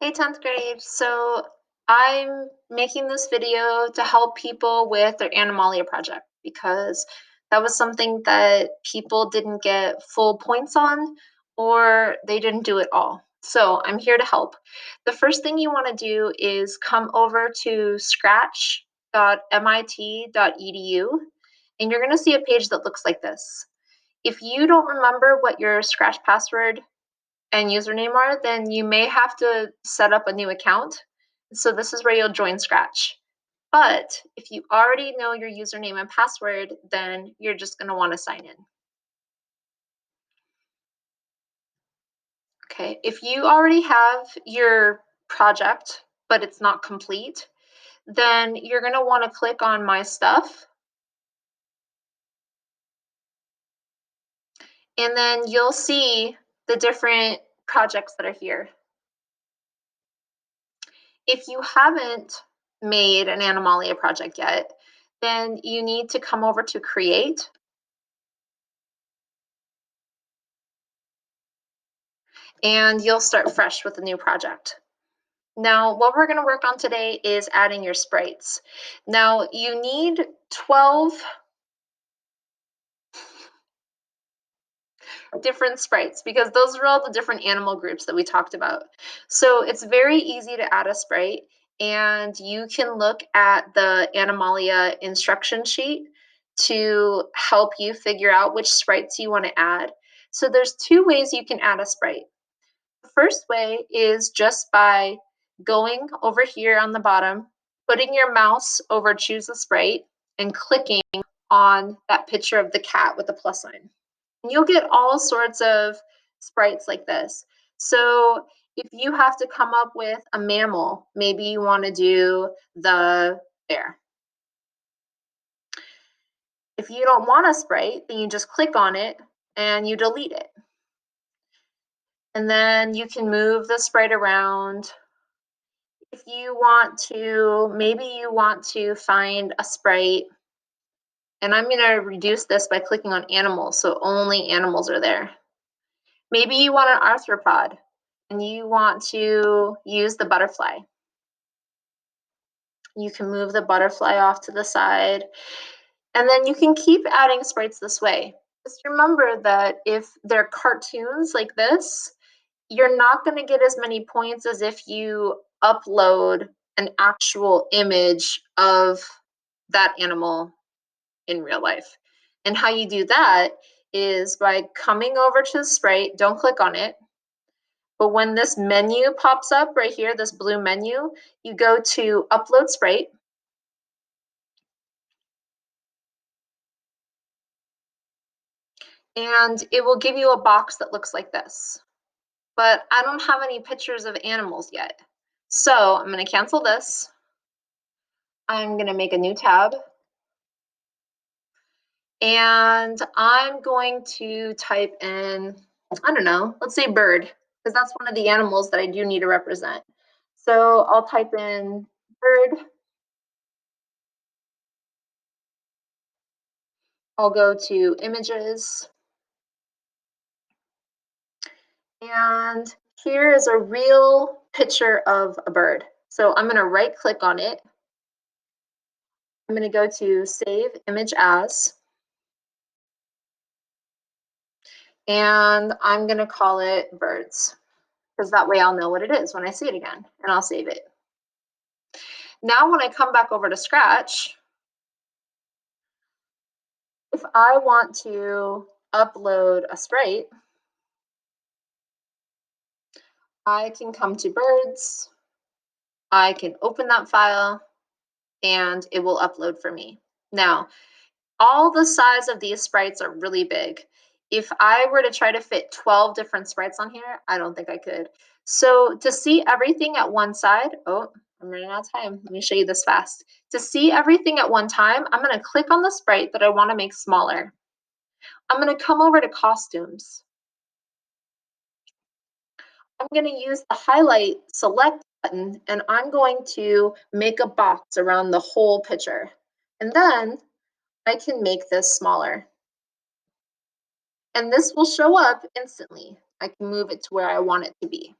Hey, 10th grade. So I'm making this video to help people with their Animalia project because that was something that people didn't get full points on or they didn't do it all. So I'm here to help. The first thing you want to do is come over to scratch.mit.edu and you're going to see a page that looks like this. If you don't remember what your Scratch password and username are, then you may have to set up a new account. So this is where you'll join Scratch. But if you already know your username and password, then you're just going to want to sign in. Okay, if you already have your project, but it's not complete, then you're going to want to click on My Stuff. And then you'll see the different projects that are here. If you haven't made an Animalia project yet, then you need to come over to Create. And you'll start fresh with a new project. Now, what we're going to work on today is adding your sprites. Now, you need 12 different sprites because those are all the different animal groups that we talked about. So it's very easy to add a sprite, and you can look at the Animalia instruction sheet to help you figure out which sprites you want to add. So there's two ways you can add a sprite. The first way is just by going over here on the bottom, putting your mouse over choose a sprite, and clicking on that picture of the cat with the plus sign. And you'll get all sorts of sprites like this. So if you have to come up with a mammal, maybe you want to do the bear. If you don't want a sprite, then you just click on it and you delete it. And then you can move the sprite around. If you want to, maybe you want to find a sprite, and I'm going to reduce this by clicking on animals, so only animals are there. Maybe you want an arthropod, and you want to use the butterfly. You can move the butterfly off to the side, and then you can keep adding sprites this way. Just remember that if they're cartoons like this, you're not going to get as many points as if you upload an actual image of that animal in real life. And how you do that is by coming over to the sprite, don't click on it. But when this menu pops up right here, this blue menu, you go to Upload Sprite. And it will give you a box that looks like this. But I don't have any pictures of animals yet. So I'm going to cancel this. I'm going to make a new tab. And I'm going to type in, I don't know, let's say bird, because that's one of the animals that I do need to represent. So I'll type in bird. I'll go to images. And here is a real picture of a bird. So I'm going to right click on it. I'm going to go to Save Image As. And I'm going to call it birds, because that way I'll know what it is when I see it again, and I'll save it. Now when I come back over to Scratch, if I want to upload a sprite, I can come to birds, I can open that file, and it will upload for me. Now, all the size of these sprites are really big. If I were to try to fit 12 different sprites on here, I don't think I could. So to see everything at one side, oh, I'm running out of time. Let me show you this fast. To see everything at one time, I'm going to click on the sprite that I want to make smaller. I'm going to come over to costumes. I'm going to use the highlight select button, and I'm going to make a box around the whole picture. And then I can make this smaller. And this will show up instantly. I can move it to where I want it to be.